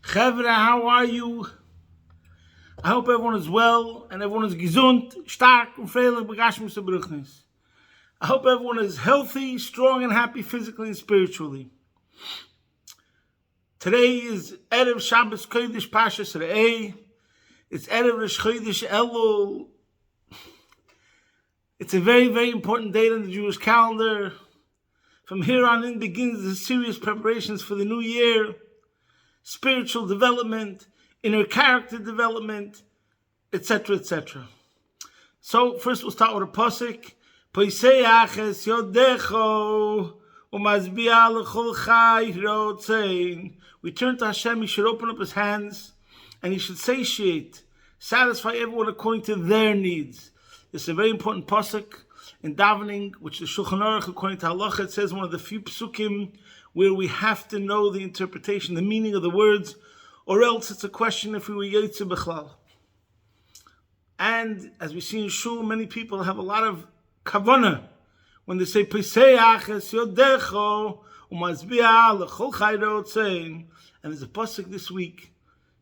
Chevra, how are you? I hope everyone is well and everyone is gesund, stark and freilich begashmis ubruchnis. I hope everyone is healthy, strong and happy physically and spiritually. Today is Erev Shabbos Kodesh Pashas Re'eh. It's Erev Rosh Chodesh Elul. It's a very, very important date on the Jewish calendar. From here on in begins the serious preparations for the new year. Spiritual development, inner character development, etc., etc. So first we'll start with a pasuk. Poiseach es yodecho umazbiah lechol chai rotzein. We turn to Hashem. He should open up his hands, and he should satiate, satisfy everyone according to their needs. This is a very important pasuk in davening, which the Shulchan Aruch, according to Halacha, it says one of the few psukim where we have to know the interpretation, the meaning of the words, or else it's a question if we were Yotze B'chlal. And as we see in Shul, many people have a lot of kavanah when they say Peseach es yodecho umazbiah lechol chai rotzein. And there's a pasuk this week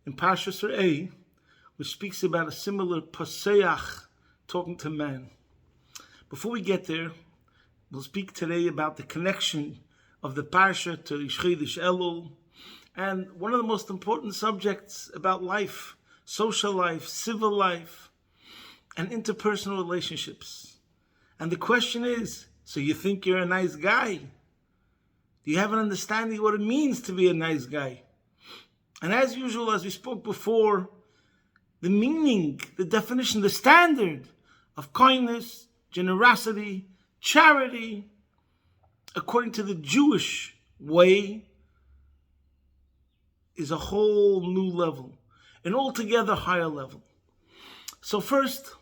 in Parshas Re'eh which speaks about a similar Peseach talking to man. Before we get there, we'll speak today about the connection of the Parsha to Rosh Chodesh Elul, and one of the most important subjects about life, social life, civil life, and interpersonal relationships. And the question is, so you think you're a nice guy? Do you have an understanding of what it means to be a nice guy? And as usual, as we spoke before, the meaning, the definition, the standard of kindness, generosity, charity, according to the Jewish way, is a whole new level, an altogether higher level. So first,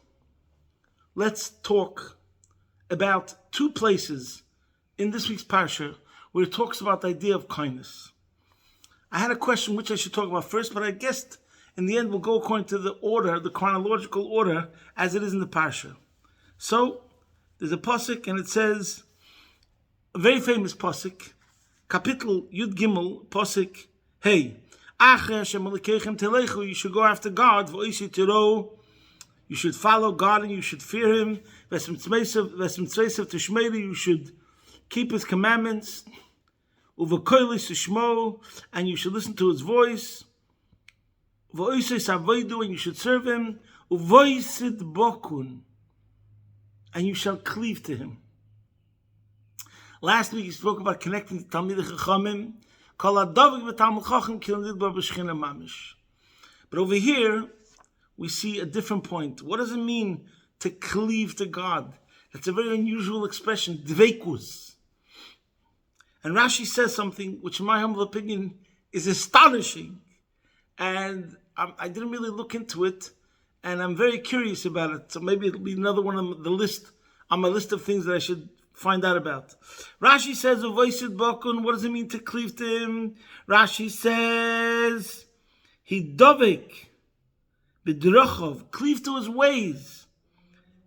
let's talk about two places in this week's Parsha where it talks about the idea of kindness. I had a question which I should talk about first, but I guessed in the end we'll go according to the order, the chronological order, as it is in the Parsha. So, there's a pasuk and it says, a very famous pasuk, Kapitel Yud Gimel, pasuk, hey, you should go after God, you should follow God and you should fear Him, you should keep His commandments, and you should listen to His voice, and you should serve Him, and you shall cleave to Him. Last week he spoke about connecting to Talmidei Chachamim. But over here, we see a different point. What does it mean to cleave to God? That's a very unusual expression, duvecus. And Rashi says something which, in my humble opinion, is astonishing. And I didn't really look into it, and I'm very curious about it. So maybe it'll be another one on the list, on my list of things that I should find out about. Rashi says, "Uvoisid bakun." What does it mean to cleave to Him? Rashi says, "He dovek b'drachov," cleave to His ways.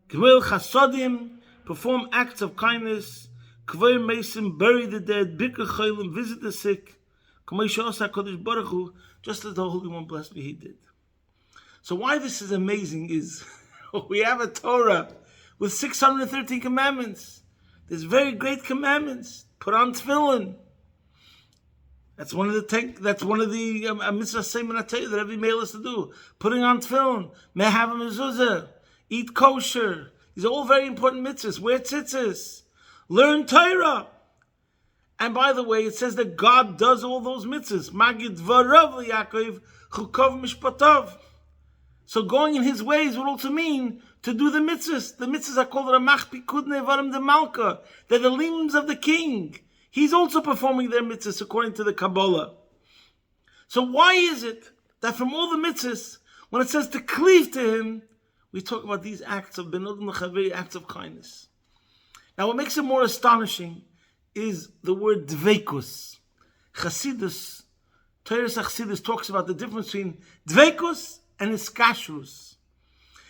Gvil chasodim, perform acts of kindness. Kvoir mesim, bury the dead. Bikr chaylim, visit the sick. K'moshe osa Kodesh Baruch Hu, just as the Holy One, blessed be He, did. So why this is amazing is we have a Torah with 613 commandments. There's very great commandments. Put on tefillin. That's one of the mitzvahs that every male has to do. Putting on tefillin, mehav mezuzah, eat kosher. These are all very important mitzvahs. Wear tzitzis, learn Torah. And by the way, it says that God does all those mitzvahs. Magid v'arav Yaakov chukov mishpatav. So going in His ways would also mean to do the mitzvahs. The mitzvahs are called Ramach Pikudne Varim de Malka. They're the limbs of the king. He's also performing their mitzvahs according to the Kabbalah. So why is it that from all the mitzvahs, when it says to cleave to Him, we talk about these acts of benod l'chavei, acts of kindness? Now what makes it more astonishing is the word dvecus. Chassidus, Torah Chassidus talks about the difference between dvecus and hiskashrus.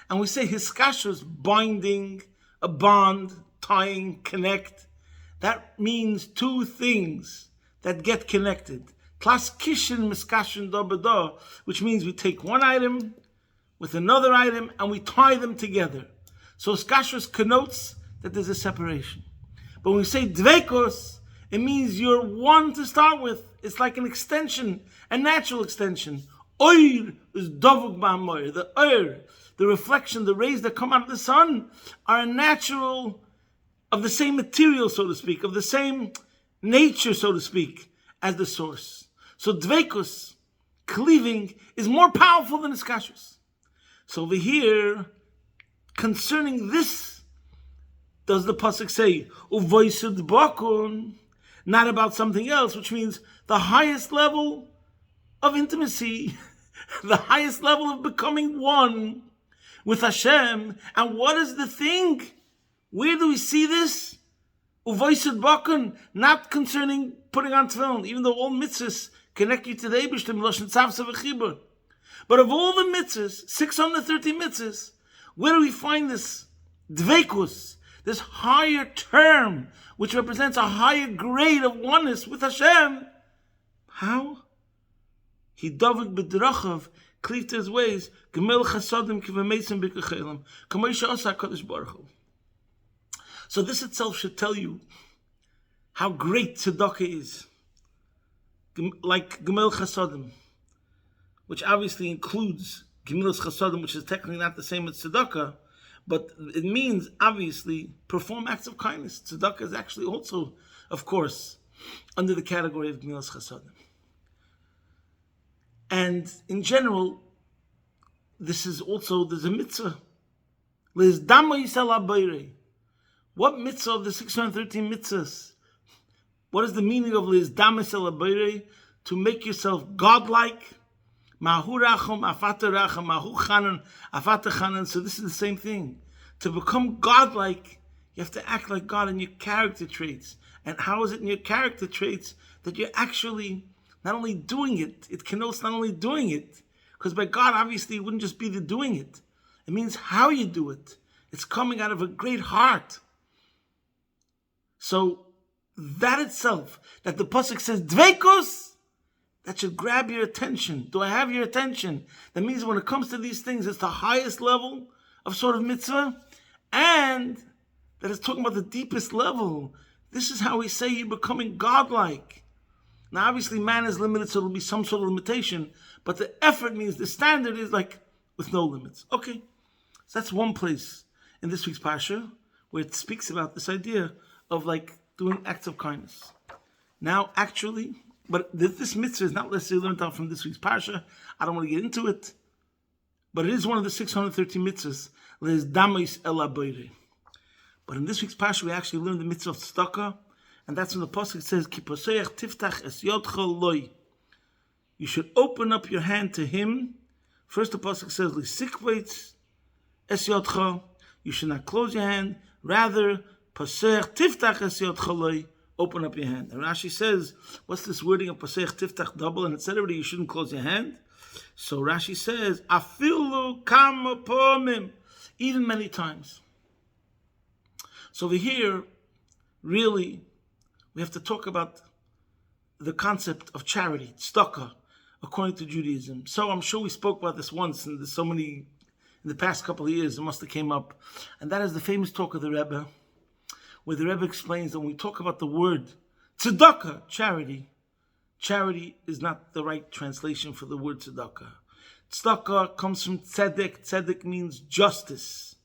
And we say hiskashrus, binding, a bond, tying, connect. That means two things that get connected. Klas kishin miskashin da b'da, which means we take one item with another item and we tie them together. So skashus connotes that there's a separation. But when we say dvekos, it means you're one to start with. It's like an extension, a natural extension. Oir is dovuk ba'amoir. The oir, the reflection, the rays that come out of the sun are a natural, of the same material, so to speak, of the same nature, so to speak, as the source. So dvekos, cleaving, is more powerful than iskashus. So over here, concerning this, does the pasuk say, uvoisud bakun, not about something else, which means the highest level of intimacy, the highest level of becoming one with Hashem. And what is the thing? Where do we see this? Uvoisud bakun, not concerning putting on tefillin, even though all mitzvahs connect you to the Eibishter, Lashon Tzavsa v'chibur. But of all the mitzvahs, 630 mitzvahs, where do we find this dveikus, this higher term, which represents a higher grade of oneness with Hashem? How? He davik b'drachav, cleaved to his ways, gemel chasadim kivameisim b'kachelim, kamoisha asa HaKadosh Baruch Hu. So this itself should tell you how great tzedakah is. Like gemel chasadim, which obviously includes gemilas chasadim, which is technically not the same as tzedakah, but it means, obviously, perform acts of kindness. Tzedakah is actually also, of course, under the category of gemilas chasadim. And in general, there's a mitzvah. What mitzvah of the 613 mitzvahs? What is the meaning of lizdamas elabayre? To make yourself godlike. Mahu racham, afata racham, mahu chanan, afata chanan. So this is the same thing. To become godlike, you have to act like God in your character traits. And how is it in your character traits that you're actually not only doing it, it connotes not only doing it, because by God, obviously, it wouldn't just be the doing it. It means how you do it. It's coming out of a great heart. So that itself, that the pasuk says dveikus, that should grab your attention. Do I have your attention? That means when it comes to these things, it's the highest level of sort of mitzvah, and that it's talking about the deepest level. This is how we say you're becoming godlike. Now, obviously, man is limited, so there'll be some sort of limitation, but the effort means the standard is like with no limits. Okay, so that's one place in this week's Parsha where it speaks about this idea of like doing acts of kindness. Now, actually, but this mitzvah is not necessarily learned out from this week's Parsha. I don't want to get into it, but it is one of the 613 mitzvahs. Les damis el abayre. But in this week's Parsha, we actually learned the mitzvah of tzedakah, and that's when the pasuk says, "Ki poseach tiftach es yodcha loy." You should open up your hand to him. First, the pasuk says, "Lisikveitz es yodcha." You should not close your hand. Rather, poseach tiftach es yodcha loy. Open up your hand. And Rashi says, what's this wording of poseach tiftach double? And it said already you shouldn't close your hand. So Rashi says, afilu kama pomim, even many times. So over here, really, we have to talk about the concept of charity, tzedakah, according to Judaism. So I'm sure we spoke about this once, and there's so many, in the past couple of years, it must have came up. And that is the famous talk of the Rebbe, where the Rebbe explains that when we talk about the word tzedakah, charity is not the right translation for the word tzedakah. Tzedakah comes from tzedek. Tzedek means justice.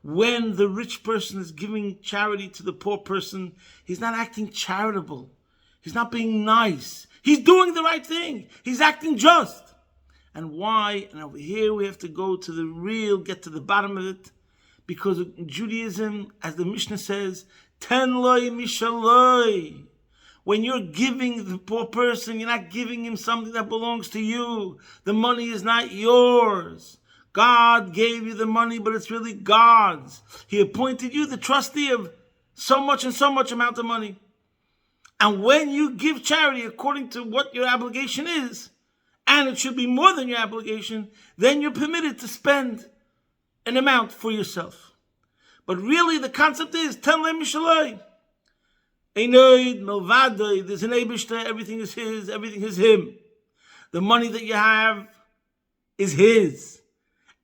When the rich person is giving charity to the poor person, he's not acting charitable. He's not being nice. He's doing the right thing. He's acting just. And why? And over here we have to go to the real, get to the bottom of it. Because in Judaism, as the Mishnah says, ten loy mishaloi. When you're giving the poor person, you're not giving him something that belongs to you. The money is not yours. God gave you the money, but it's really God's. He appointed you the trustee of so much and so much amount of money. And when you give charity according to what your obligation is, and it should be more than your obligation, then you're permitted to spend an amount for yourself. But really the concept is ten le mishaloi. Einoid, Melvadoi, there's an Eibishter, everything is his, everything is him. The money that you have is his.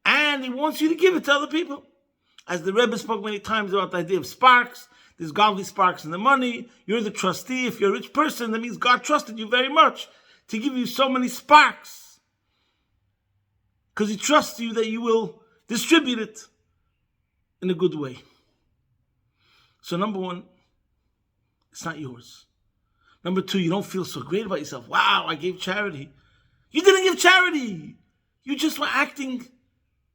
And he wants you to give it to other people. As the Rebbe spoke many times about the idea of sparks, there's godly sparks in the money. You're the trustee. If you're a rich person, that means God trusted you very much to give you so many sparks. Because he trusts you that you will distribute it in a good way. So number one, it's not yours. Number two, you don't feel so great about yourself. Wow, I gave charity. You didn't give charity. You just were acting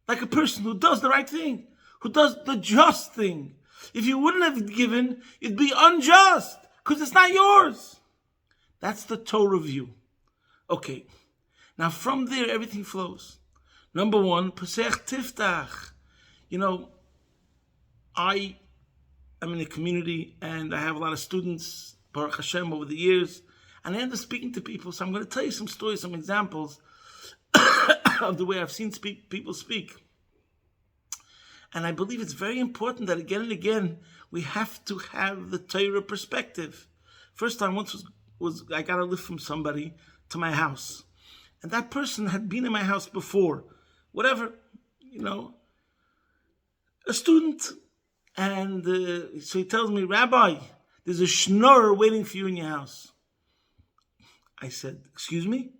like a person who does the right thing, who does the just thing. If you wouldn't have given, it'd be unjust, because it's not yours. That's the Torah view. Okay, now from there, everything flows. Number one, Pesach Tiftach. I am in a community, and I have a lot of students, Baruch Hashem, over the years, and I end up speaking to people, so I'm going to tell you some stories, some examples of the way I've seen people speak. And I believe it's very important that again and again, we have to have the Torah perspective. First time once was I got a lift from somebody to my house. And that person had been in my house before. Whatever, a student. And so he tells me, Rabbi, there's a schnorrer waiting for you in your house. I said, excuse me?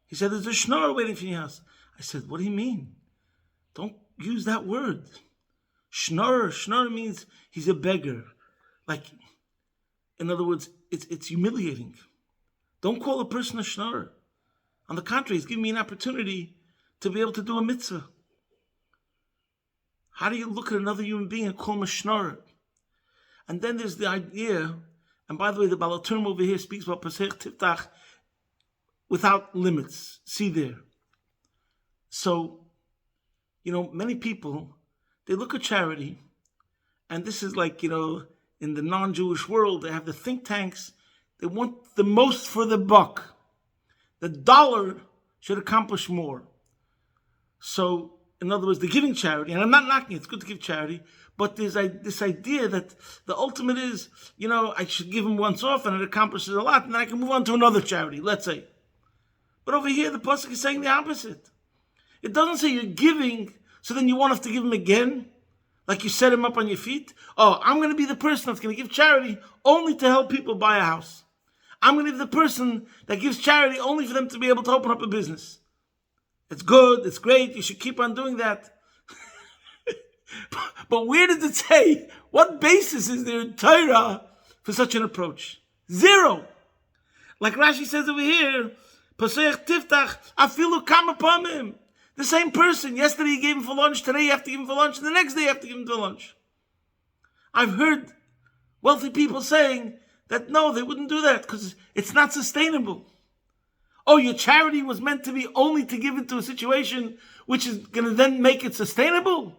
He said, there's a schnorrer waiting for you in your house. I said, what do you mean? Don't use that word. Schnorrer. Schnorrer means he's a beggar. Like, in other words, it's humiliating. Don't call a person a schnorrer. On the contrary, he's giving me an opportunity to be able to do a mitzvah. How do you look at another human being and call him a schnorrer? And then there's the idea, and by the way, the Baal HaTurim over here speaks about Pesach Tiftach without limits. See there. So, many people, they look at charity, and this is like, in the non-Jewish world, they have the think tanks. They want the most for the buck. The dollar should accomplish more. So, in other words, the giving charity, and I'm not knocking it, it's good to give charity, but there's this idea that the ultimate is, I should give him once off and it accomplishes a lot, and then I can move on to another charity, let's say. But over here, the pasuk is saying the opposite. It doesn't say you're giving, so then you won't have to give him again, like you set him up on your feet. Oh, I'm going to be the person that's going to give charity only to help people buy a house. I'm going to be the person that gives charity only for them to be able to open up a business. It's good, it's great, you should keep on doing that. But where does it say? What basis is there in Torah for such an approach? Zero. Like Rashi says over here, Pesach Tiftach, afilu kama pamim. The same person, yesterday you gave him for lunch, today you have to give him for lunch, and the next day you have to give him for lunch. I've heard wealthy people saying that no, they wouldn't do that because it's not sustainable. Oh, your charity was meant to be only to give it to a situation which is going to then make it sustainable?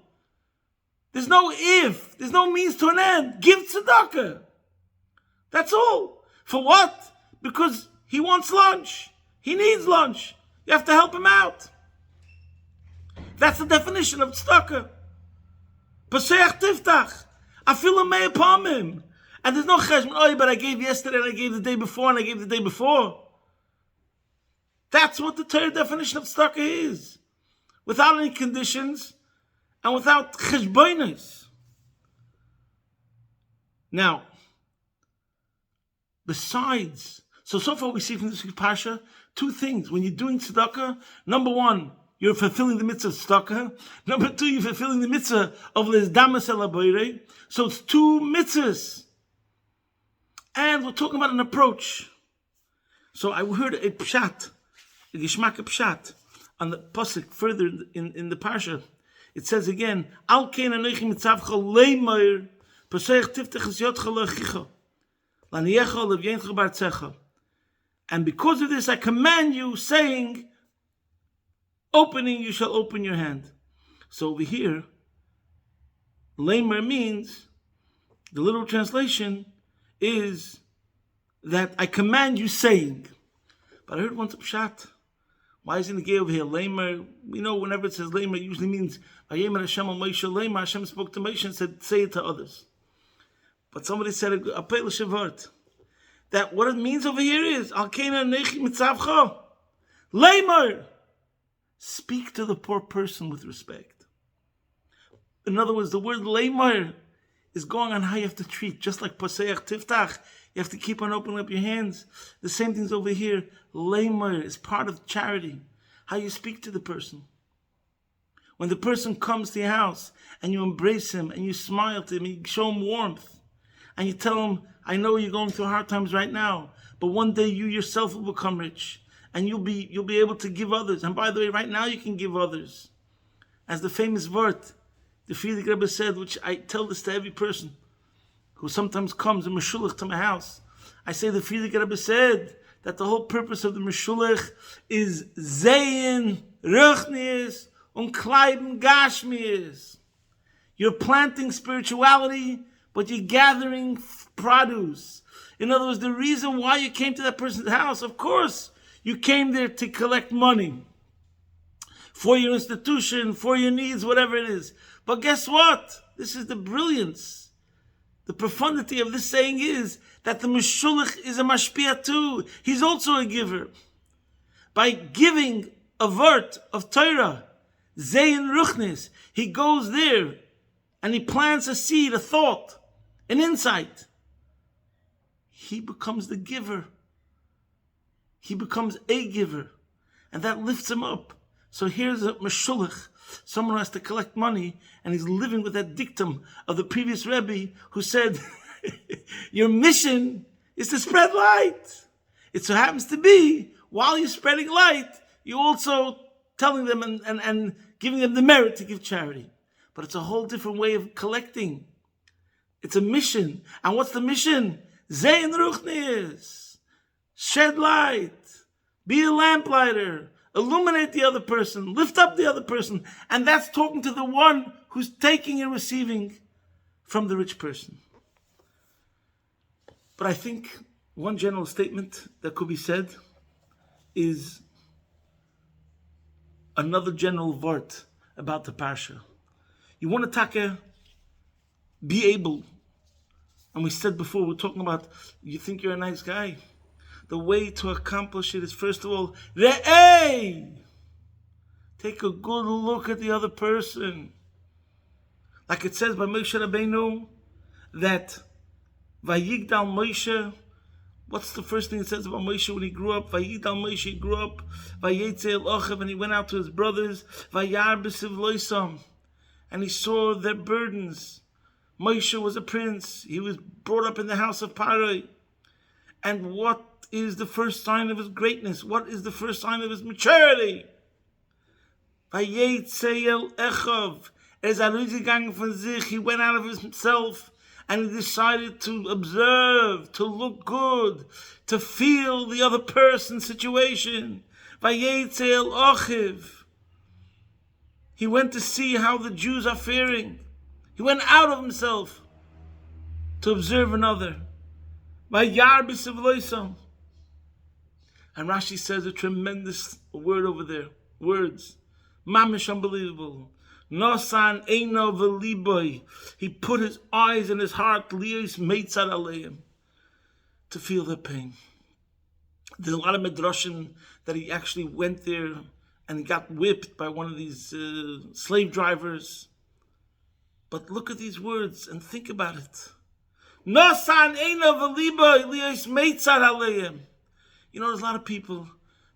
There's no if. There's no means to an end. Give tzedakah. That's all. For what? Because he wants lunch. He needs lunch. You have to help him out. That's the definition of tzedakah. Pesach tiftach. Afilu mei pamim. And there's no cheshbon. Oh, but I gave yesterday, and I gave the day before, and I gave the day before. That's what the Torah definition of tzedakah is. Without any conditions and without cheshbonos. Now, besides, so far we see from this parsha two things. When you're doing tzedakah, number one, you're fulfilling the mitzvah of tzedakah. Number two, you're fulfilling the mitzvah of lezdamas el haboirei. So it's two mitzvahs. And we're talking about an approach. So I heard a pshat, a gishmak pshat, on the pasuk further in the parsha. It says again, Al kein anochi mitzavcha leimer pesach tiftach es yotcha lechicha laniecha levyencha bartzecha. And because of this, I command you, saying, opening, you shall open your hand. So over here, leimer means, the literal translation is that I command you, saying. But I heard once a pshat. Why isn't the gay over here? Leimer, we know whenever it says leimer, it usually means Vayemer Hashem al Moshe leimer. Hashem spoke to Moshe and said, say it to others. But somebody said a peilische word. That what it means over here is, Al keina nechi mitzavcha. Leimer. Speak to the poor person with respect. In other words, the word leimer is going on how you have to treat. Just like Poseach Tiftach, you have to keep on opening up your hands. The same thing's over here. Leimer is part of charity. How you speak to the person. When the person comes to your house and you embrace him and you smile to him, you show him warmth, and you tell him, I know you're going through hard times right now, but one day you yourself will become rich and you'll be able to give others. And by the way, right now you can give others. As the famous word, the Frierdiker Rebbe said, which I tell this to every person who sometimes comes, a meshulach, to my house. I say the Frierdiker Rebbe said that the whole purpose of the meshulach is Zein, Ruchnis, und Kleiben Gashmias. You're planting spirituality, but you're gathering produce. In other words, the reason why you came to that person's house, of course, you came there to collect money for your institution, for your needs, whatever it is. But guess what? This is the brilliance. The profundity of this saying is that the Meshulach is a mashpia too. He's also a giver. By giving a word of Torah, Zein Ruchnis, he goes there and he plants a seed, a thought, an insight. He becomes the giver. He becomes a giver. And that lifts him up. So here's a meshulach, someone who has to collect money, and he's living with that dictum of the previous Rebbe who said, your mission is to spread light. It so happens to be, while you're spreading light, you're also telling them and giving them the merit to give charity. But it's a whole different way of collecting. It's a mission. And what's the mission? Zein Ruchnis. Shed light. Be a lamplighter. Illuminate the other person. Lift up the other person. And that's talking to the one who's taking and receiving from the rich person. But I think one general statement that could be said is another general word about the parsha. You want to be able, and we said before, we're talking about, you think you're a nice guy. The way to accomplish it is, first of all, re'ei. Take a good look at the other person. Like it says by Moshe Rabbeinu, that Vayigdal Moshe, what's the first thing it says about Moshe when he grew up? Vayigdal Moshe, he grew up, Vayetze el Ochav, and he went out to his brothers, Vayar b'siv loisam, and he saw their burdens. Moshe was a prince. He was brought up in the house of Paroi. And what is the first sign of his greatness? What is the first sign of his maturity? Vayetze el Ochav, he went out of himself and he decided to observe, to look good, to feel the other person's situation. Vayetze el Ochav. He went to see how the Jews are faring. He went out of himself to observe another. Vayar b'siv loisam. And Rashi says a tremendous word over there. Words. Mamish, unbelievable. Nosan eino v'liboy. He put his eyes and his heart, lios meitzad aleim, to feel their pain. There's a lot of midrashim that he actually went there and he got whipped by one of these slave drivers. But look at these words and think about it. Nosan eino v'liboy lios meitzad aleim. You know, there's a lot of people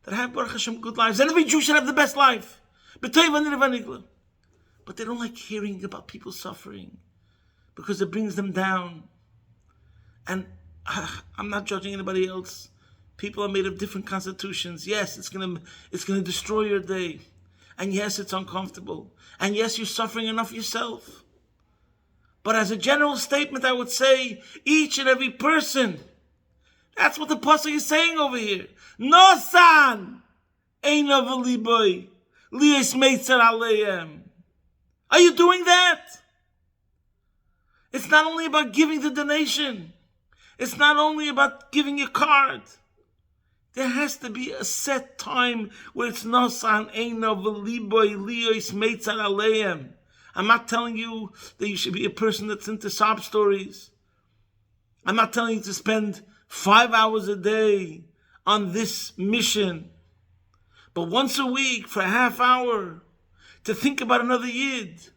that have Baruch Hashem good lives, and every Jew should have the best life. But they don't like hearing about people suffering because it brings them down. And I'm not judging anybody else. People are made of different constitutions. Yes, it's gonna destroy your day. And yes, it's uncomfortable. And yes, you're suffering enough yourself. But as a general statement, I would say each and every person. That's what the pasuk is saying over here. Nosan eino v'liboy lios meitzad aleim. Are you doing that? It's not only about giving the donation. It's not only about giving your card. There has to be a set time where it's nosan eino v'liboy lios meitzad aleim. I'm not telling you that you should be a person that's into sob stories. I'm not telling you to spend 5 hours a day on this mission, but once a week for a half hour to think about another Yid,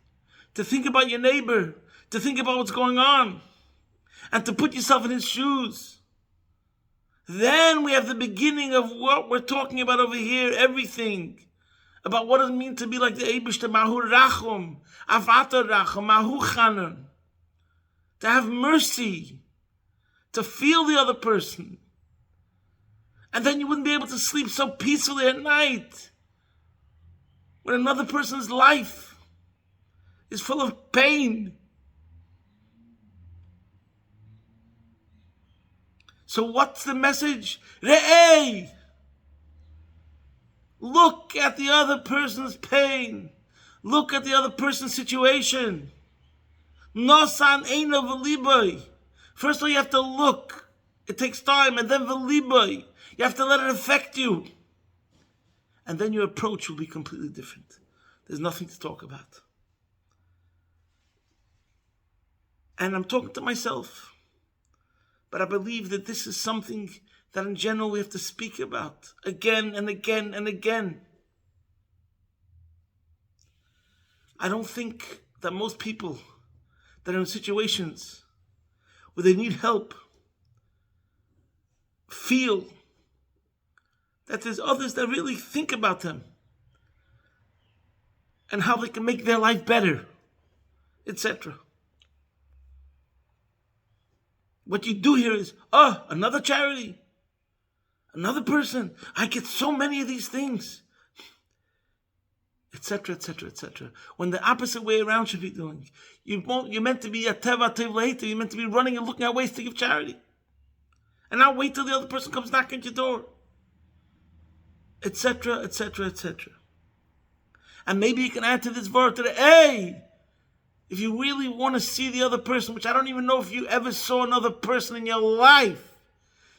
to think about your neighbor, to think about what's going on, and to put yourself in his shoes. Then we have the beginning of what we're talking about over here, everything. About what does it mean to be like the Eibishter, Mahu Rachum, Avata Rachum, Mahu Chanan. To have mercy, to feel the other person. And then you wouldn't be able to sleep so peacefully at night when another person's life is full of pain. So what's the message? Re'ei! Look at the other person's pain. Look at the other person's situation. Nosan eina v'libai. First of all, you have to look. It takes time. And then v'libai. You have to let it affect you. And then your approach will be completely different. There's nothing to talk about. And I'm talking to myself. But I believe that this is something that in general we have to speak about again and again and again. I don't think that most people that are in situations where they need help feel that there's others that really think about them and how they can make their life better, etc. What you do here is, another charity, another person. I get so many of these things, etc., etc., etc. When the opposite way around should be doing. You're meant to be a teva tev later. You're meant to be running and looking at ways to give charity, and not wait till the other person comes knocking at your door, etc., etc., etc. And maybe you can add to this verse today, hey, if you really want to see the other person, which I don't even know if you ever saw another person in your life,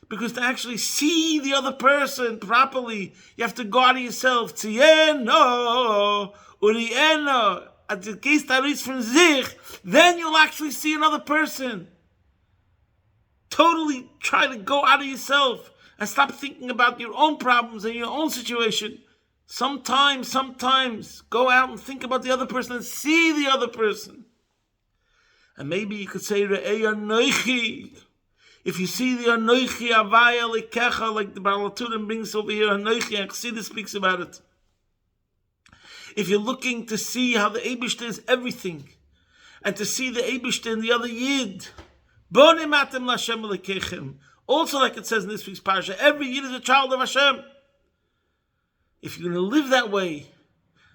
because to actually see the other person properly, you have to go out of yourself. Tieno, urieno, at the case that is from zich, then you'll actually see another person. Totally try to go out of yourself and stop thinking about your own problems and your own situation. Sometimes go out and think about the other person and see the other person. And maybe you could say, Re'ei Anoichi. If you see the Anoichi Avaya Lekecha, like the Baal HaTurim brings over here, Anoichi, and Chassidus speaks about it. If you're looking to see how the Eibishter is everything, and to see the Eibishter in the other Yid, Bonim Atem L'Hashem Lekechem. Also, like it says in this week's parasha, every Yid is a child of Hashem. If you're going to live that way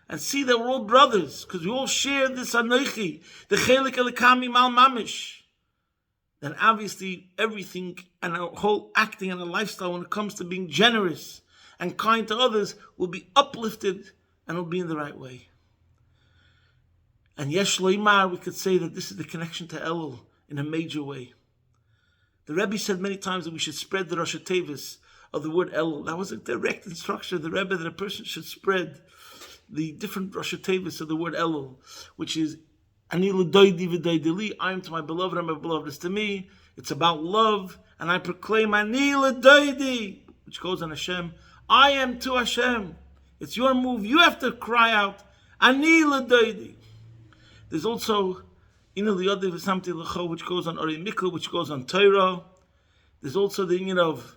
and see that we're all brothers, because we all share this Anoichi, the Chelik Elikami Mal Mamish, then obviously everything and our whole acting and our lifestyle when it comes to being generous and kind to others will be uplifted and will be in the right way. And Yesh Loimar, we could say that this is the connection to Elul in a major way. The Rebbe said many times that we should spread the Rosh Tevis of the word Elul. That was a direct instruction of the Rebbe that a person should spread the different Rosh Tevis of the word Elul, which is Ani l'doidi v'doidi li. I am to my beloved and my beloved is to me. It's about love, and I proclaim Ani l'doidi, which goes on Hashem. I am to Hashem. It's your move. You have to cry out Ani l'doidi. There's also Ina l'yodi v'samti l'cho, which goes on Ori Mikkel, which goes on Torah. There's also the union of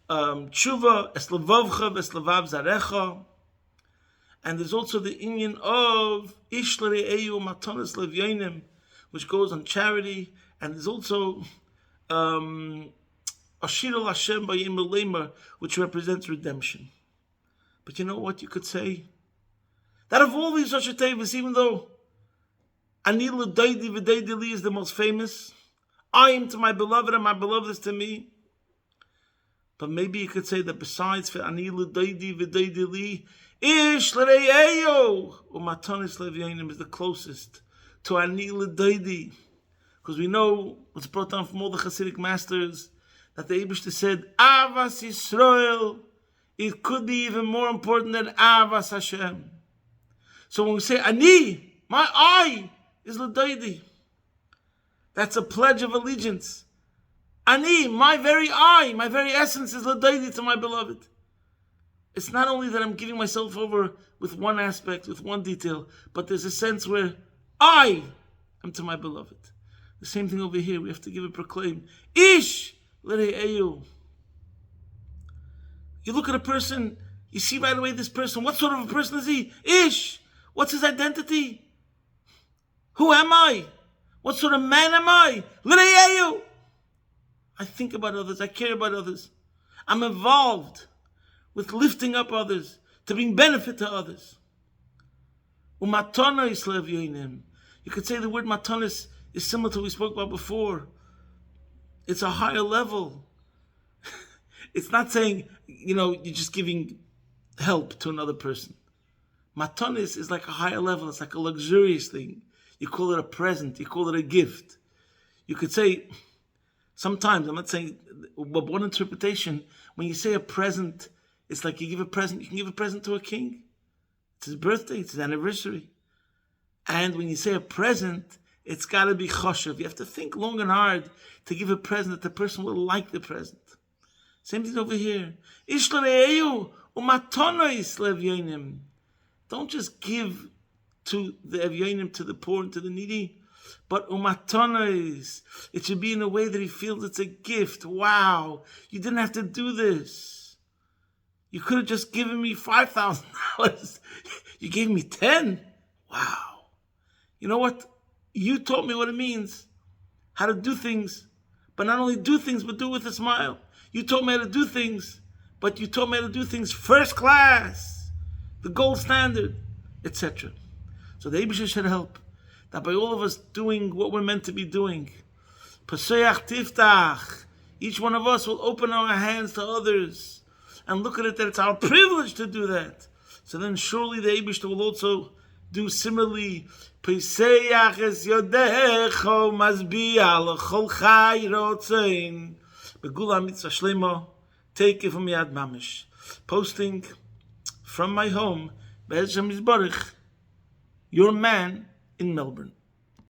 tshuva, eslavavcha, veslavav zarecha. And there's also the union of ishlari eyu matanas levyonim, which goes on charity. And there's also ashir al Hashem b'yim lemer, which represents redemption. But you know what you could say? That of all these Rosh Tevis, even though Ani l'doidi v'doidi li is the most famous, I am to my beloved and my beloved is to me. But maybe you could say that besides for Ani l'doidi v'doidi li, Ish l're'eyo u'matanis levyonim is the closest to Ani l'doidi. Because we know what's brought down from all the Hasidic masters that the Eibishter said, Avas Yisrael, it could be even more important than Avas Hashem. So when we say Ani, my I is l'doidi. That's a pledge of allegiance. Ani, my very I, my very essence is l'doidi to my beloved. It's not only that I'm giving myself over with one aspect, with one detail, but there's a sense where I am to my beloved. The same thing over here. We have to give a proclaim. Ish l're'eyu. You look at a person, you see right away this person. What sort of a person is he? Ish. What's his identity? Who am I? What sort of man am I? L're'eyu. I think about others. I care about others. I'm involved with lifting up others, to bring benefit to others. Umatonos levyonim. You could say the word matonis is similar to what we spoke about before. It's a higher level. It's not saying, you're just giving help to another person. Matonis is like a higher level. It's like a luxurious thing. You call it a present. You call it a gift. You could say, sometimes, I'm not saying, but one interpretation, when you say a present, it's like you give a present. You can give a present to a king. It's his birthday. It's his anniversary. And when you say a present, it's got to be choshev. You have to think long and hard to give a present that the person will like the present. Same thing over here. Don't just give to the evyonim, to the poor and to the needy, but umatonos. It should be in a way that he feels it's a gift. Wow, you didn't have to do this. You could have just given me $5,000. You gave me 10. Wow. You know what? You taught me what it means, how to do things, but not only do things, but do it with a smile. You taught me how to do things, but you taught me how to do things first class, the gold standard, etc. So the Eibusha should help that by all of us doing what we're meant to be doing, Paseach Tiftach, each one of us will open our hands to others and look at it that it's our privilege to do that. So then surely the Eibusha will also do similarly. Paseach es yodecho mazbiya l'chol chai rotzein begula mitzvah shlema take it from Yad Mamish. Posting from my home, Be'ez Shem Yisbarach, your man in Melbourne.